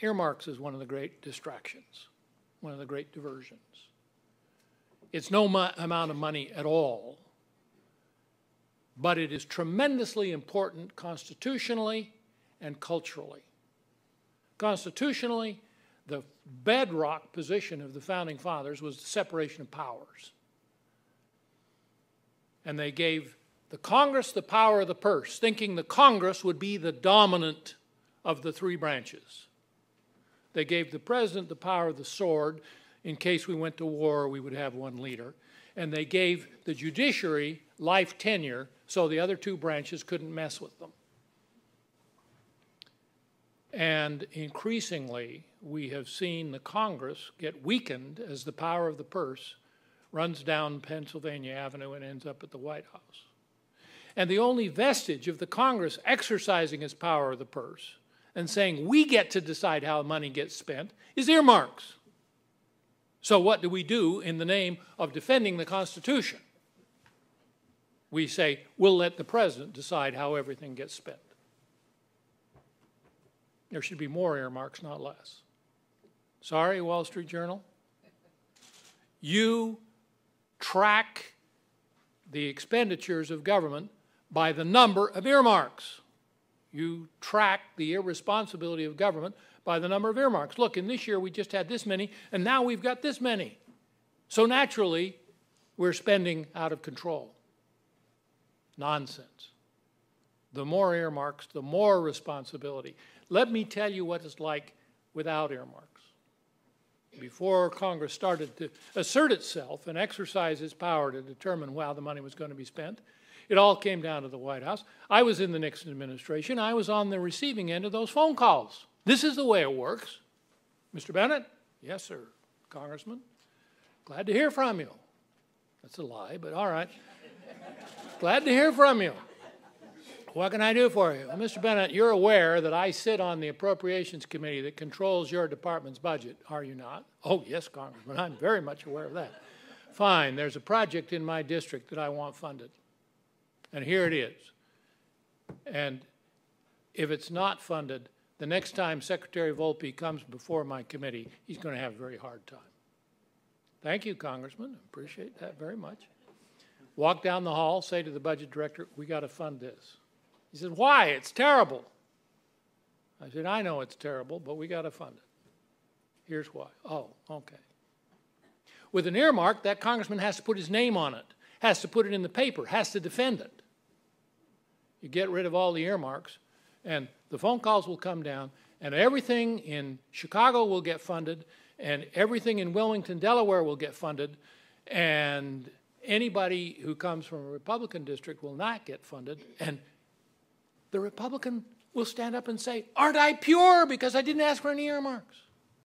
Earmarks is one of the great distractions, one of the great diversions. It's no amount of money at all, but it is tremendously important constitutionally and culturally. Constitutionally, the bedrock position of the Founding Fathers was the separation of powers. And they gave the Congress the power of the purse, thinking the Congress would be the dominant of the three branches. They gave the president the power of the sword. In case we went to war, we would have one leader. And they gave the judiciary life tenure so the other two branches couldn't mess with them. And increasingly, we have seen the Congress get weakened as the power of the purse runs down Pennsylvania Avenue and ends up at the White House. And the only vestige of the Congress exercising its power of the purse and saying we get to decide how money gets spent is earmarks. So what do we do in the name of defending the Constitution? We say we'll let the president decide how everything gets spent. There should be more earmarks, not less. Sorry, Wall Street Journal. You track the expenditures of government by the number of earmarks. You track the irresponsibility of government by the number of earmarks. Look, in this year we just had this many, and now we've got this many. So naturally, we're spending out of control. Nonsense. The more earmarks, the more responsibility. Let me tell you what it's like without earmarks. Before Congress started to assert itself and exercise its power to determine how the money was going to be spent, it all came down to the White House. I was in the Nixon administration. I was on the receiving end of those phone calls. This is the way it works. Mr. Bennett? Yes, sir. Congressman? Glad to hear from you. That's a lie, but all right. Glad to hear from you. What can I do for you? Well, Mr. Bennett, you're aware that I sit on the Appropriations Committee that controls your department's budget, are you not? Oh, yes, Congressman, I'm very much aware of that. Fine, there's a project in my district that I want funded, and here it is. And if it's not funded, the next time Secretary Volpe comes before my committee, he's going to have a very hard time. Thank you, Congressman. Appreciate that very much. Walk down the hall, say to the budget director, we got to fund this. He said, why? It's terrible. I said, I know it's terrible, but we got to fund it. Here's why. Oh, okay. With an earmark, that congressman has to put his name on it, has to put it in the paper, has to defend it. You get rid of all the earmarks, and the phone calls will come down, and everything in Chicago will get funded, and everything in Wilmington, Delaware will get funded, and anybody who comes from a Republican district will not get funded, and the Republican will stand up and say, aren't I pure because I didn't ask for any earmarks?